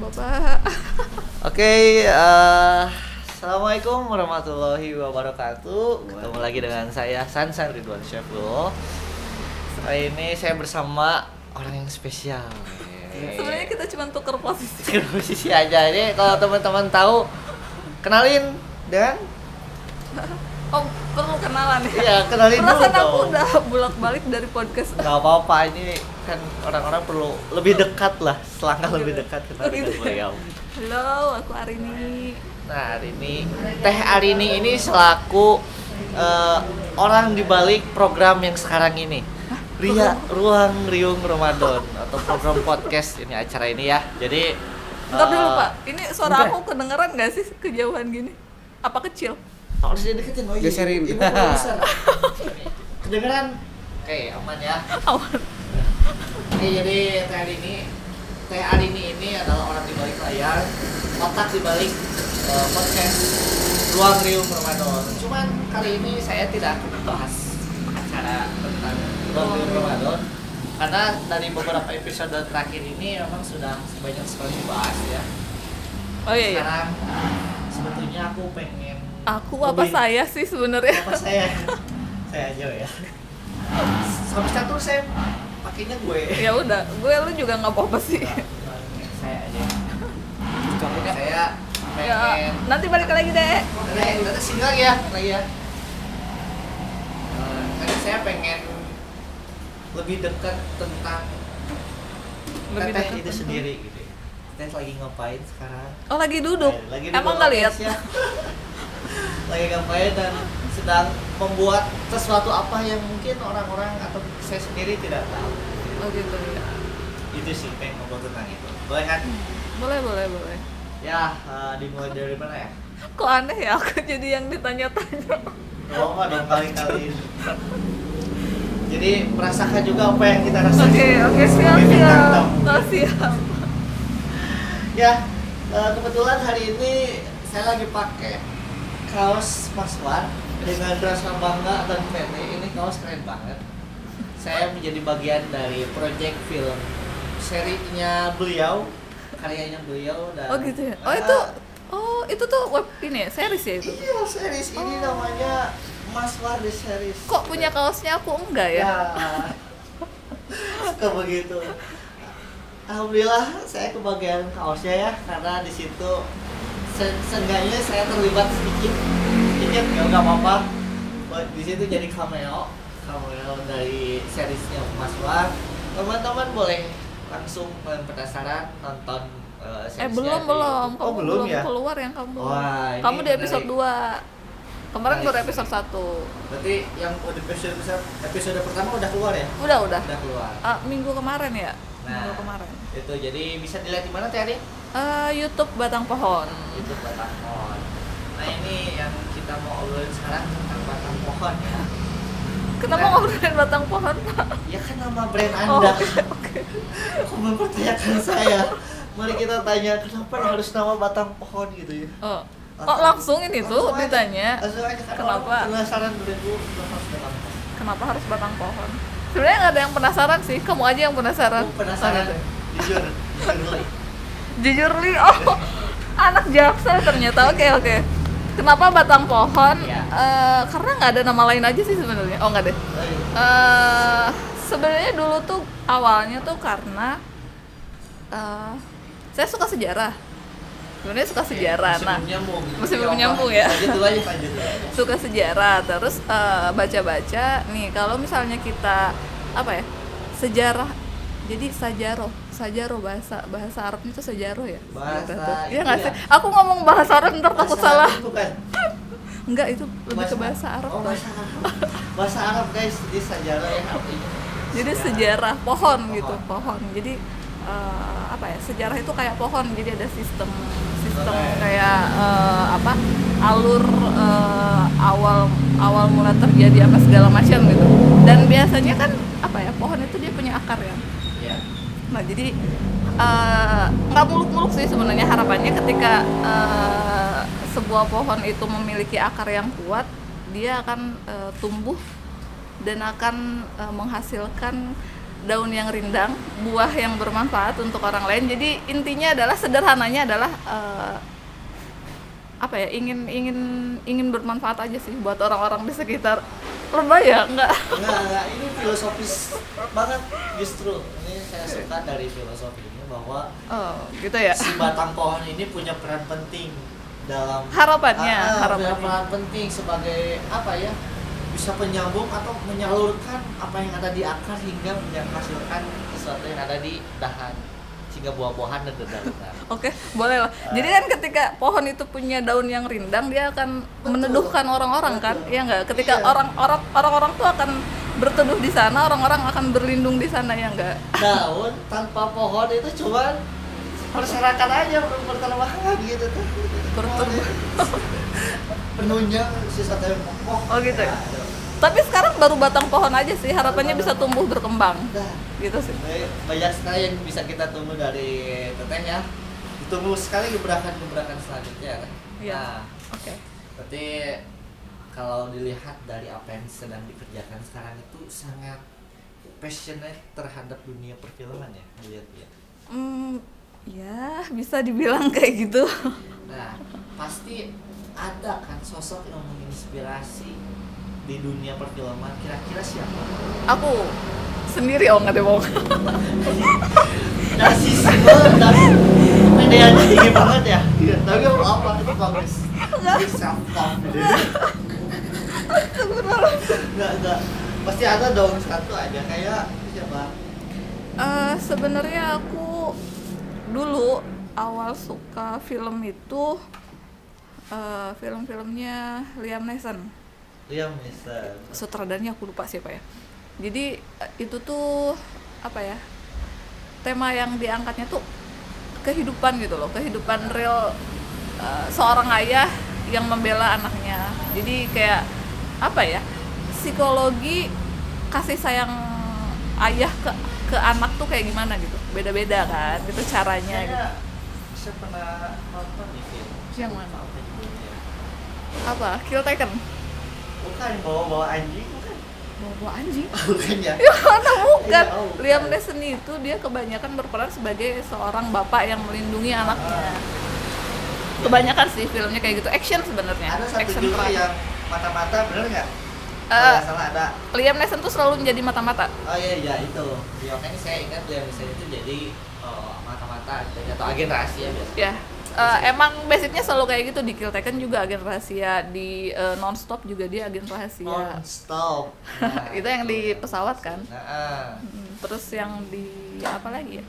Bapak. Oke, Assalamualaikum warahmatullahi wabarakatuh. Ketemu lagi dengan saya Sansan Ridwan Syaful. Kali ini saya bersama orang yang spesial. Sebenarnya kita cuma tuker posisi. Tuker posisi aja. Ini kalau teman-teman tahu, kenalin dan Oh, perlu kenalan ya? iya, kenalin dulu. Perasaan aku dong. udah bolak-balik dari podcast. Gak apa-apa, ini kan orang-orang perlu lebih dekat lah, selangkah lebih dekat kenal dengan Gitu. beliau. Halo, aku Arini. Nah, Teh Arini ini selaku orang di balik program yang sekarang ini. Ruang Riung Ramadan atau program podcast ini acara ini ya. Jadi Bentar dulu, Pak. Ini suara enggak. aku kedengeran nggak sih kejauhan gini? Apa kecil? harus dideketin oh iya. Geserin. Ibu produser. Kedengeran? Oke, aman ya. Awan. Oke, jadi Teh Arini ini adalah orang di balik layar, otak di balik podcast Ruang Riung Ramadan. Cuman kali ini saya tidak akan membahas acara tentang Ruang Riung Ramadan karena dari beberapa episode terakhir ini memang sudah banyak sekali dibahas ya. Oh iya. Sekarang sebetulnya aku pengen Aku apa saya sih sebenarnya? apa saya aja ya. Sampai status saya pakainya gue. Ya udah, lu juga nggak apa-apa sih. Saya aja. Saya Ya, pengen nanti balik lagi deh. Nanti sini lagi ya. Karena saya pengen lebih dekat tentang Lebih Teteh dekat itu tentang- sendiri gitu. Teteh lagi ngapain sekarang? Oh, lagi duduk. Lagi Emang nggak lihat? ya. Lagi ngapain dan sedang membuat sesuatu apa yang mungkin orang-orang atau saya sendiri tidak tahu. Oh gitu ya. Itu sih pengen ngobrol tentang itu. Boleh kan? Boleh. Ya, dimulai dari mana ya? Kok aneh ya aku jadi yang ditanya-tanya. Oh, nggak dong kali-kali. Jadi merasakan juga apa yang kita rasakan. Oke, siap. Sebagai bintang tamu. Oh, siap. Ya, kebetulan hari ini saya lagi pakai kaos Maswar dengan rasa bangga dan PT. Ini kaos keren banget. Saya menjadi bagian dari project film serinya beliau, karyanya beliau dan Oh gitu ya. Itu tuh web ini ya, series ya itu. Iya, series ini namanya Maswar The Series. Kok punya kaosnya aku enggak ya? Ya, suka begitu. Alhamdulillah saya kebagian kaosnya ya, karena di situ seenggaknya saya terlibat sedikit ya nggak apa-apa. Di situ jadi cameo dari seriesnya Maswar. Teman-teman boleh langsung penasaran nonton seriesnya. Belum. Oh, Kamu belum ya? keluar yang kamu. Wah, ini Kamu di episode menarik. 2. Kemarin Nice. baru episode 1. Berarti yang episode pertama udah keluar ya? Udah. Udah keluar. Minggu kemarin ya? Nah, Minggu kemarin. itu jadi bisa dilihat di mana Teh Ari? YouTube Batang Pohon. YouTube Batang Pohon. Nah, ini yang kita mau obrolin sekarang tentang Batang Pohon ya. Kenapa Nah. ngobrolin Batang Pohon, Pak? Ya kan nama brand Oh, Anda. oke. Kok mempertanyakan saya? Mari kita tanya kenapa harus nama Batang Pohon gitu ya. Oh, langsung ini tuh Langsung aja. ditanya. Langsung aja kan Kenapa? orang penasaran dulu kenapa harus Batang Pohon. Kenapa harus Batang Pohon? Sebenarnya nggak ada yang penasaran sih, kamu aja yang penasaran. Aku penasaran Oh, gitu. jujur dulu. Jujur Li, anak Jaksel ternyata. Oke. Kenapa Batang Pohon? Iya. Karena nggak ada nama lain aja sih sebenarnya. Oh, nggak deh. Sebenarnya dulu tuh awalnya tuh karena saya suka sejarah. Sebenarnya suka sejarah. Nah, masih belum nyambung ya. Lanjut dulu aja. suka sejarah, terus baca-baca nih kalau misalnya kita apa ya, sejarah, jadi sajaroh bahasa Arabnya itu sajaroh ya. Bahasa Iya nggak iya. sih, aku ngomong bahasa Arab ntar takut Bahasa salah. Arab bukan? Enggak, itu lebih ke bahasa Arab. Oh, bahasa Arab. Bahasa Arab guys, jadi sejarah ya artinya. Jadi sejarah pohon gitu, pohon. Jadi apa ya, sejarah itu kayak pohon, jadi ada sistem kayak alur awal mula terjadi apa segala macam gitu. Dan biasanya kan apa ya, pohon itu dia punya akar ya. Iya. Nah jadi nggak muluk-muluk sih sebenarnya harapannya ketika sebuah pohon itu memiliki akar yang kuat, dia akan tumbuh dan akan menghasilkan daun yang rindang, buah yang bermanfaat untuk orang lain. Jadi intinya adalah, sederhananya adalah apa ya, ingin bermanfaat aja sih buat orang-orang di sekitar. Lebay ya? Enggak, ini filosofis banget justru. Ini saya suka dari filosofinya bahwa Gitu ya. si batang pohon ini punya peran penting dalam Harapannya. punya peran penting sebagai apa ya? Bisa penyambung atau menyalurkan apa yang ada di akar hingga menghasilkan sesuatu yang ada di dahan, sehingga buah-buahan dan dedaunan. Oke, boleh lah. Jadi kan ketika pohon itu punya daun yang rindang, dia akan meneduhkan orang-orang kan? Iya nggak? Ketika Iya. orang-orang tuh akan berteduh di sana, orang-orang akan berlindung di sana, ya nggak? Daun tanpa pohon itu cuman berserakan aja, berterbangan gitu tuh. Penunjang sesuatu yang kokoh. Oh gitu ya? Nah, Tapi sekarang baru batang pohon aja sih, harapannya bisa tumbuh berkembang. nah, Gitu sih. banyak sekali yang bisa kita tunggu dari teteh ya. Ditunggu sekali gebrakan-gebrakan selanjutnya kan. Iya. Nah, Oke. berarti kalau dilihat dari apa yang sedang dikerjakan sekarang itu sangat passionate terhadap dunia perfilman ya, dilihat-lihat. Ya bisa dibilang kayak gitu. Nah, pasti ada kan sosok yang menginspirasi di dunia perfilman, kira-kira siapa? Aku sendiri, nggak ada bohong. Narsisme dan kepedeannya tinggi banget ya. Tapi apa itu bagus. Self confidence. Enggak. Pasti ada dong satu aja kayak siapa? Sebenarnya aku dulu awal suka film itu film-filmnya Liam Neeson. Liam Neeson. Sutradaranya aku lupa siapa ya. Jadi itu tuh apa ya, tema yang diangkatnya tuh kehidupan gitu loh, kehidupan real seorang ayah yang membela anaknya. Jadi kayak apa ya, psikologi kasih sayang ayah ke anak tuh kayak gimana gitu, beda-beda kan itu caranya gitu. Saya pernah nonton nih film. Yang mana? Apa judulnya? Apa? Kill Taken? Bukan bawa anjing bukan? Bawa anjing? Bukan ya? Ya mana bukan. Iya, bukan. Liam Neeson itu dia kebanyakan berperan sebagai seorang bapak yang melindungi anaknya. Kebanyakan sih filmnya kayak gitu, action sebenarnya. Ada satu Action judul perang. yang mata-mata, bener nggak? Kalau nggak salah ada. Liam Neeson tuh selalu menjadi mata-mata. Oh iya itu. Ya makanya saya ingat Liam Neeson itu jadi mata-mata gitu, atau agen rahasia biasa. Ya. Emang basicnya selalu kayak gitu, di Kill Taken juga agen rahasia, di Non-Stop juga dia agen rahasia. Non-stop. Nah, Itu yang di pesawat kan. Nah, Terus yang di apa lagi ya?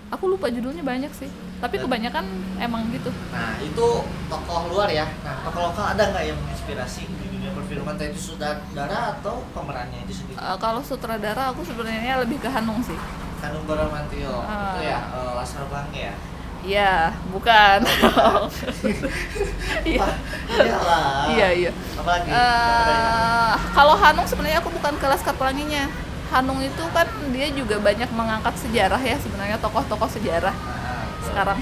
Aku lupa judulnya, banyak sih. Tapi kebanyakan emang gitu. nah itu tokoh luar ya. Nah tokoh lokal ada nggak yang menginspirasi di dunia perfilman, entah itu sutradara atau pemerannya itu sendiri? Kalau sutradara aku sebenarnya lebih ke Hanung sih. Hanung Bramantyo itu ya, Laskar Pelangi ya. Iya, bukan. Iya. Iyalah. Iya. Apalagi? Kalau Hanung sebenarnya aku bukan ke Laskar Pelanginya. Hanung itu kan dia juga banyak mengangkat sejarah ya, sebenarnya tokoh-tokoh sejarah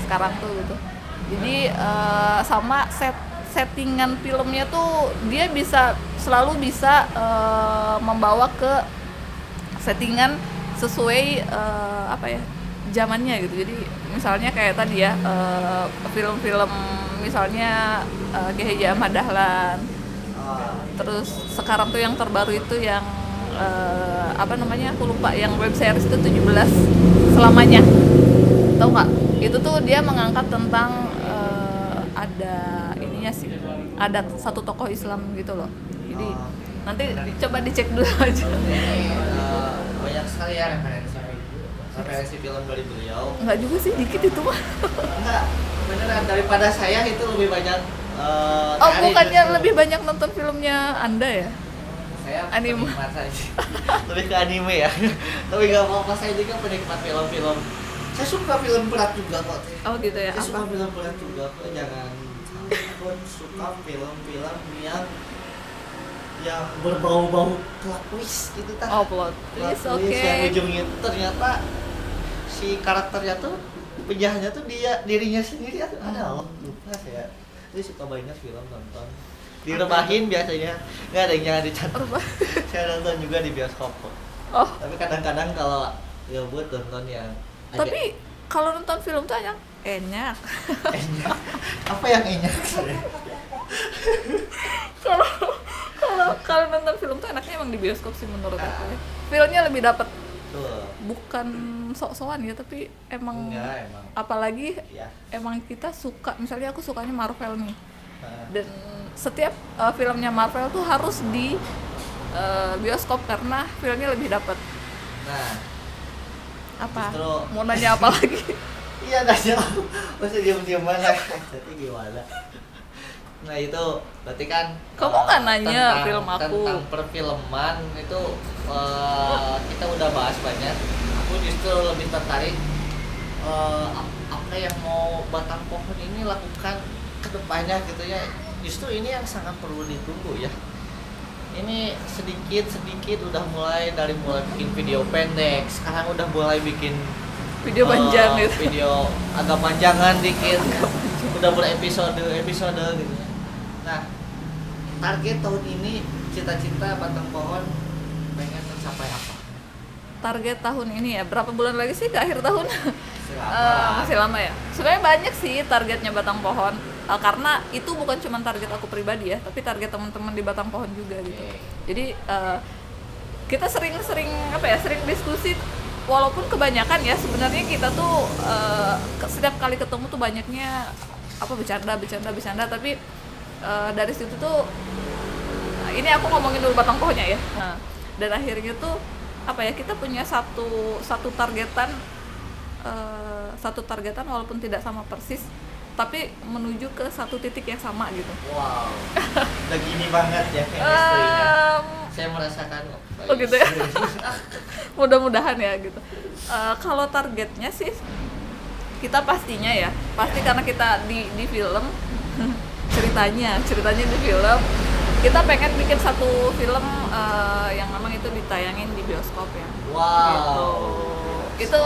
sekarang tuh gitu. Jadi sama settingan filmnya tuh dia selalu bisa membawa ke settingan sesuai apa ya, zamannya gitu. Jadi misalnya kayak tadi ya, film-film misalnya Ki Haji Ahmad Dahlan. Terus sekarang tuh yang terbaru itu yang apa namanya, aku lupa, yang web series itu 17 selamanya. Tahu nggak? Itu tuh dia mengangkat tentang ada ininya sih. Ada satu tokoh Islam gitu loh. Jadi nanti coba dicek dulu aja. Ini banyak sekali ya referensi film dari beliau. Enggak juga sih, dikit itu mah. Enggak, beneran daripada saya itu lebih banyak. Oh, bukannya lebih banyak nonton filmnya Anda ya? Saya Anime. penikmat saja. Lebih ke anime ya. Tapi nggak apa-apa, saya juga penikmat film-film. Saya suka film berat juga kok. Oh gitu ya. Saya suka film berat juga kok. Jangan aku suka film-film yang berbau-bau plot twist gitu tak. Oh, plot twist, oke. Yang ujungnya ternyata si karakternya tuh penjahatnya tuh dirinya sendiri. Ada Allah lupa saya. Jadi suka banyak film nonton. Direbahin biasanya, nggak ada yang jangan dicatat. Saya nonton juga di bioskop kok. Oh, Tapi kadang-kadang kalau Ya buat tonton yang Tapi kalau nonton film tuh enak. enak. Apa yang enak? Kalau kalau nonton film tuh enaknya emang di bioskop sih menurut aku ya. Filmnya lebih dapat. Tuh. Bukan sok-sokan ya, tapi emang Enggak, emang. apalagi Ya. emang kita suka, misalnya aku sukanya Marvel nih. Heeh. Dan setiap filmnya Marvel tuh harus di bioskop karena filmnya lebih dapat. Nah, Apa? Justru- Mau nanya apa lagi? iya nanya. Masa diam-diam mana? Jadi gimana? Nah itu berarti kan Kamu nggak nanya film aku. tentang perfilman itu kita udah bahas banyak. Aku justru lebih tertarik apa yang mau Batang Pohon ini lakukan ke depannya gitu ya. Justru ini yang sangat perlu ditunggu ya. Ini sedikit udah mulai bikin video pendek, sekarang udah mulai bikin Video panjang gitu. video agak panjangan dikit, udah berepisode gitu. Nah, target tahun ini cita-cita Batang Pohon pengen mencapai apa? Target tahun ini ya, berapa bulan lagi sih ke akhir tahun? Selama Masih lama ya. Sebenarnya banyak sih targetnya Batang Pohon, karena itu bukan cuma target aku pribadi ya, tapi target teman-teman di Batang Pohon juga gitu. Jadi kita sering diskusi, walaupun kebanyakan ya sebenarnya kita tuh setiap kali ketemu tuh banyaknya bercanda, tapi dari situ tuh ini aku ngomongin dulu Batang Pohonnya ya. Nah, dan akhirnya tuh kita punya satu targetan walaupun tidak sama persis, tapi menuju ke satu titik yang sama gitu. wow, udah gini banget ya chemistry-nya. Saya merasakan. Oh gitu ya. Mudah-mudahan ya gitu. Kalau targetnya sih kita pasti karena kita di film ceritanya di film kita pengen bikin satu film yang memang itu ditayangin di bioskop ya. Wow. Itu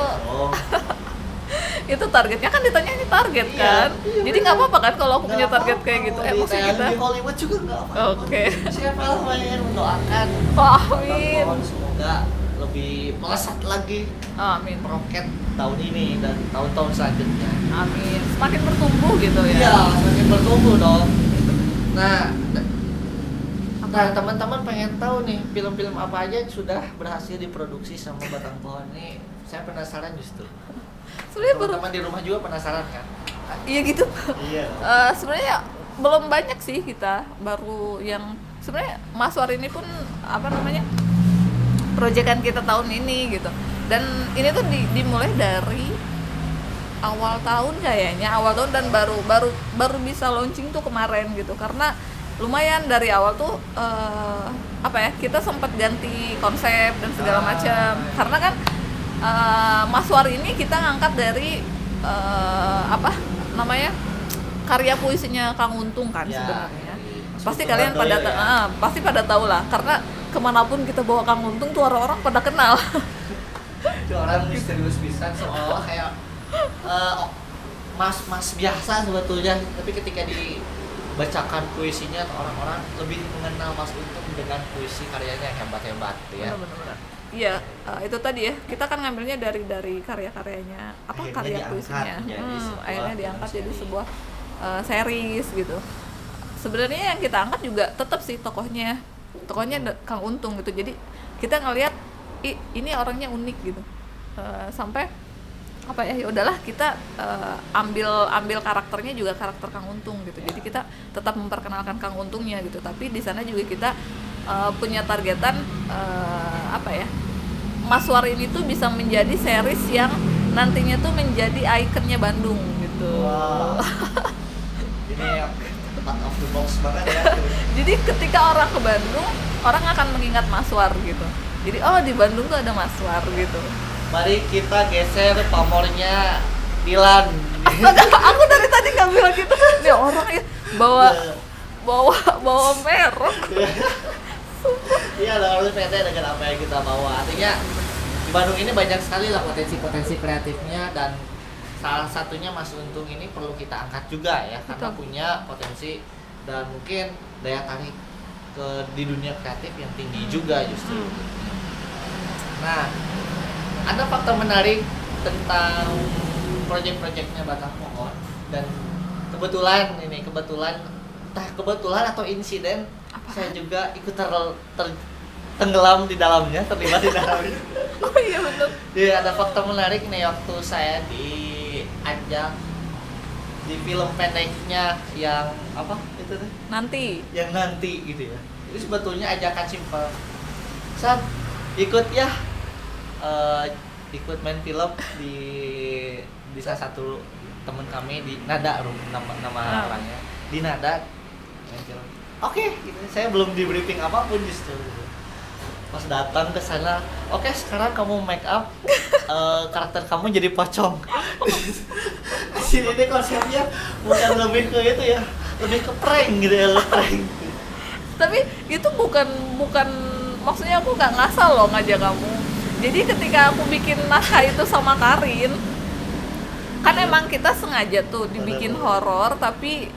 itu targetnya kan, ditanya ini target Iya, kan. iya, Jadi nggak apa-apa kan kalau aku punya Nggak target apa-apa, kayak gitu. mau Maksud ditayang kita. di Hollywood juga nggak apa-apa. Oke. Saya malah pengen mendoakan Oh, Batang amin. Pohon semoga lebih melesat lagi Amin. meroket tahun ini dan tahun-tahun selanjutnya. Amin. Semakin bertumbuh gitu ya. Iya, semakin bertumbuh dong. Nah, teman-teman pengen tahu nih film-film apa aja yang sudah berhasil diproduksi sama Batang Pohon nih. Saya penasaran justru. Sebenarnya baru Teman-teman di rumah juga penasaran kan? iya gitu. Iya. Sebenarnya belum banyak sih, kita baru yang sebenarnya Maswar ini pun proyekan kita tahun ini gitu. Dan ini tuh dimulai dari awal tahun kayaknya, dan baru bisa launching tuh kemarin gitu. Karena lumayan dari awal tuh kita sempat ganti konsep dan segala macam. Karena kan Maswar ini kita ngangkat dari karya puisinya Kang Untung kan Ya, sebenarnya. Mas Pasti Untung kalian pada Handoyo ya. pasti pada tahu lah, karena kemanapun kita bawa Kang Untung tuh orang-orang pada kenal. Itu orang misterius bisa seolah kayak mas biasa sebetulnya, tapi ketika dibacakan puisinya orang-orang lebih mengenal Mas Untung dengan puisi karyanya yang hebat-hebat ya. Benar-benar. Iya, itu tadi ya, kita kan ngambilnya dari karya-karyanya, Akhirnya karya diangkat puisinya. menjadi sebuah Akhirnya film diangkat jadi seri. sebuah series gitu. Sebenarnya yang kita angkat juga tetap sih tokohnya Kang Untung gitu. Jadi kita ngelihat ini orangnya unik gitu. Sampai ya udahlah kita ambil karakternya juga karakter Kang Untung gitu. Jadi kita tetap memperkenalkan Kang Untungnya gitu. Tapi di sana juga kita punya targetan Maswar ini tuh bisa menjadi series yang nantinya tuh menjadi ikonnya Bandung gitu. Wow. Ini out of the box banget ya. Jadi ketika orang ke Bandung, orang akan mengingat Maswar gitu. Jadi di Bandung tuh ada Maswar gitu. Mari kita geser pamornya Dilan. Aku dari tadi nggak bilang gitu. Nih orang ya bawa merek. Iya lah, harus PT dengan apa yang kita bawa. Artinya di Bandung ini banyak sekali lah potensi kreatifnya, dan salah satunya Mas Untung ini perlu kita angkat juga ya, karena Betul. punya potensi dan mungkin daya tarik di dunia kreatif yang tinggi juga justru. Nah, ada fakta menarik tentang proyek-proyeknya Batang Pohon, dan kebetulan entah kebetulan atau insiden saya juga ikut tenggelam di dalamnya, terlibat di dalamnya. Oh iya betul. Jadi ada fakta menarik nih waktu saya diajak di film pendeknya yang apa itu tuh? Nanti. Yang nanti gitu ya. Itu sebetulnya ajakan simpel. San, ikut ya, ikut main film di salah satu teman kami di Nada nama orangnya di Nada main film. Oke, gitu. Saya belum di briefing apapun justru. Pas datang ke sana, oke sekarang kamu make up, karakter kamu jadi pocong. Di sini deh konsepnya bukan lebih ke itu ya, lebih ke prank gitu ya, prank. Tapi itu bukan maksudnya aku nggak ngasal loh ngajak kamu. Jadi ketika aku bikin naskah itu sama Karin, kan emang kita sengaja tuh dibikin horor tapi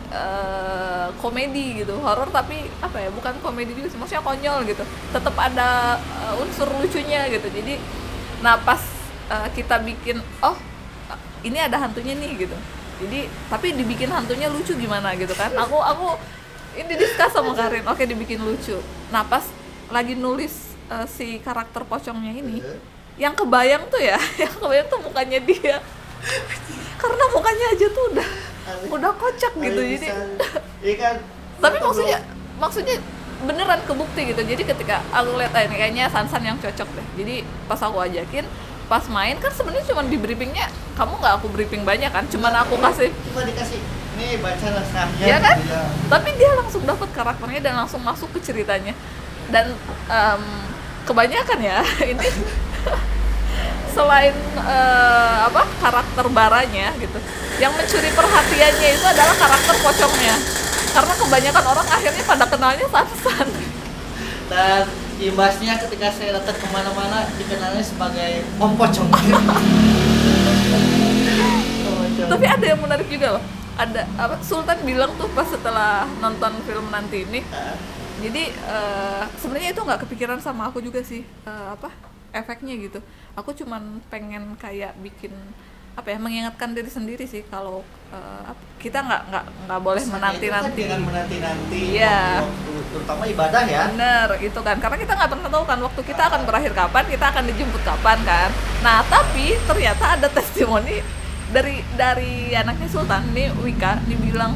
komedi gitu. Horor tapi apa ya, bukan komedi juga sih, maksudnya konyol gitu, tetap ada unsur lucunya gitu. Jadi nah pas kita bikin, oh ini ada hantunya nih gitu, jadi tapi dibikin hantunya lucu gimana gitu kan. Aku ini diskus sama Karin, oke dibikin lucu. Nah pas lagi nulis si karakter pocongnya ini, yang kebayang tuh mukanya dia. Karena mukanya aja tuh udah kocak gitu. Jadi iya kan, tapi maksudnya beneran kebukti gitu. Jadi ketika aku lihat ini kayaknya Sansan yang cocok deh, jadi pas aku ajakin, pas main kan sebenarnya cuma di briefingnya, kamu nggak aku briefing banyak kan, cuman aku kasih, cuma dikasih nih baca naskahnya ya kan gitu ya. Tapi dia langsung dapat karakternya dan langsung masuk ke ceritanya. Dan kebanyakan ya ini selain karakter baranya gitu, yang mencuri perhatiannya itu adalah karakter pocongnya, karena kebanyakan orang akhirnya pada kenalnya Sansan. Dan imbasnya ketika saya datang kemana-mana dikenalnya sebagai Om Pocong. Tapi ada yang menarik juga loh, ada Sultan bilang tuh pas setelah nonton film nanti ini, jadi sebenarnya itu nggak kepikiran sama aku juga sih, efeknya gitu. Aku cuman pengen kayak bikin mengingatkan diri sendiri sih, kalau kita nggak boleh menanti-nanti. Jangan menanti-nanti. Iya. Terutama ibadah ya. Bener itu kan, karena kita nggak pernah tahu kan waktu kita akan berakhir kapan, kita akan dijemput kapan kan. Nah tapi ternyata ada testimoni dari anaknya Sultan nih, Wika, dibilang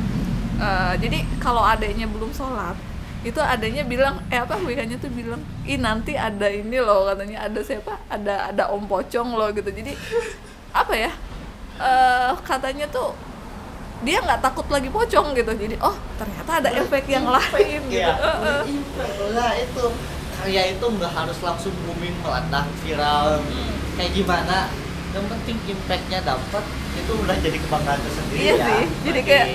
jadi kalau adanya belum sholat itu adanya bilang Wikanya tuh bilang, nanti ada ini loh, katanya ada siapa, ada Om Pocong loh gitu. Jadi katanya tuh dia nggak takut lagi pocong gitu. Jadi ternyata ada efek yang lain gitu. Nah itu karya itu nggak harus langsung booming, meledak, viral kayak gimana, yang penting impactnya dapat, itu udah jadi kebanggaan tersendiri. Iya ya sih, jadi kayak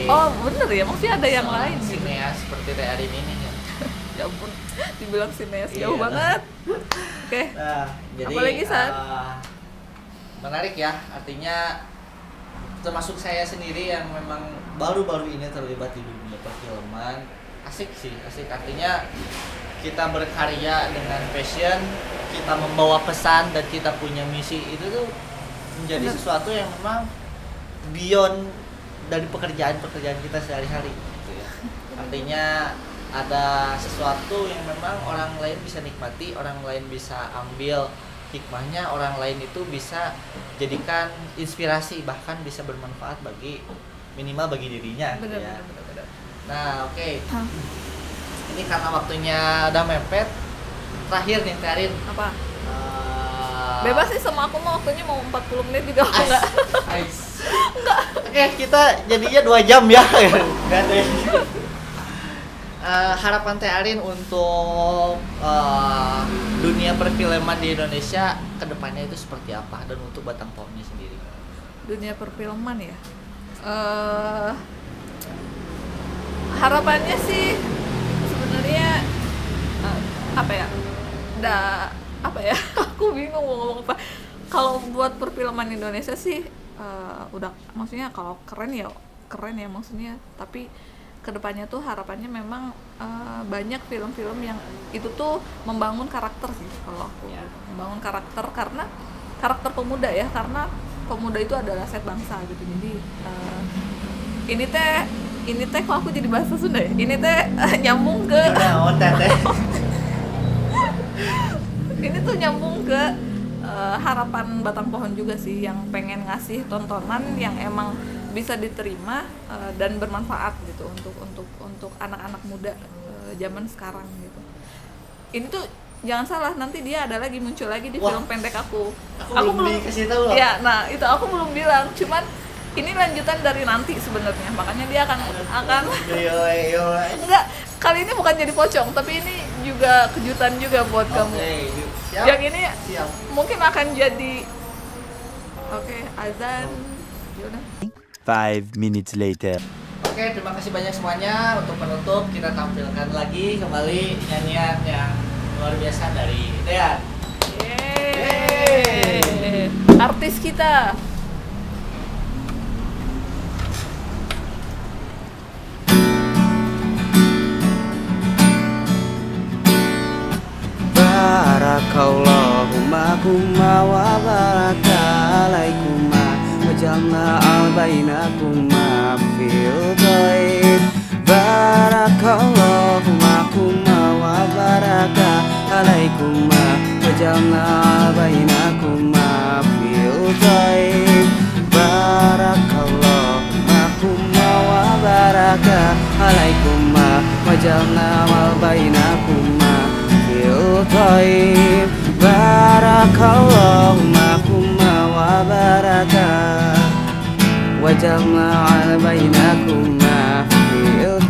bener ya, maksudnya ada yang lain gitu. Sineas seperti Arin ini ya. Ya ampun, dibilang sineas jauh banget. Oke. Nah, jadi apalagi San? Menarik ya, artinya termasuk saya sendiri yang memang baru-baru ini terlibat di dunia perfilman. Asik sih, asik. Artinya kita berkarya dengan passion, kita membawa pesan dan kita punya misi, itu tuh menjadi sesuatu yang memang beyond dari pekerjaan kita sehari-hari gitu ya. Artinya ada sesuatu yang memang orang lain bisa nikmati, orang lain bisa ambil hikmahnya, orang lain itu bisa jadikan inspirasi, bahkan bisa bermanfaat minimal bagi dirinya. Bener, ya. bener. Nah oke. Ini karena waktunya udah mepet, terakhir nih Karin. Apa? Bebas sih sama aku, mau waktunya mau 40 menit juga enggak. Enggak. Oke, kita jadinya 2 jam ya. Enggak ada. Harapan Teh Arin untuk dunia perfilman di Indonesia kedepannya itu seperti apa, dan untuk Batang Pohonnya sendiri? Dunia perfilman ya, harapannya sih sebenarnya aku bingung mau ngomong apa. Kalau buat perfilman Indonesia sih udah, maksudnya kalau keren ya maksudnya, tapi kedepannya tuh harapannya memang banyak film-film yang itu tuh membangun karakter sih. Kalau aku membangun karakter, karena karakter pemuda ya, karena pemuda itu adalah aset bangsa gitu. Jadi ini teh kok aku jadi bahasa Sunda ya? Ini teh nyambung ke ini tuh nyambung ke harapan Batang Pohon juga sih, yang pengen ngasih tontonan yang emang bisa diterima dan bermanfaat gitu untuk anak-anak muda zaman sekarang gitu. Ini tuh jangan salah, nanti dia ada lagi muncul lagi di film pendek aku belum dikasih tahu loh. Ya, nah itu aku belum bilang, cuman ini lanjutan dari nanti sebenarnya, makanya dia akan enggak, kali ini bukan jadi pocong, tapi ini juga kejutan juga buat kamu. Siap. Yang ini Siap. mungkin akan jadi azan. Yaudah. 5 minutes later. Oke, terima kasih banyak semuanya. Untuk penutup kita tampilkan lagi kembali nyanyian yang luar biasa dari Dean. Yeay. Artis kita. Barakallahumma kumma wa barakalaikuma waj'alna al-bainakuma fil ghaib. Barakallahumma kumma wa barakalaikuma waj'alna al-bainakuma fil ghaib. Barakallahumma kumma wa barakalaikuma waj'alna al-bainakuma Taib. Barakallahu makuma wa baraka wa jama'a bainakuma fil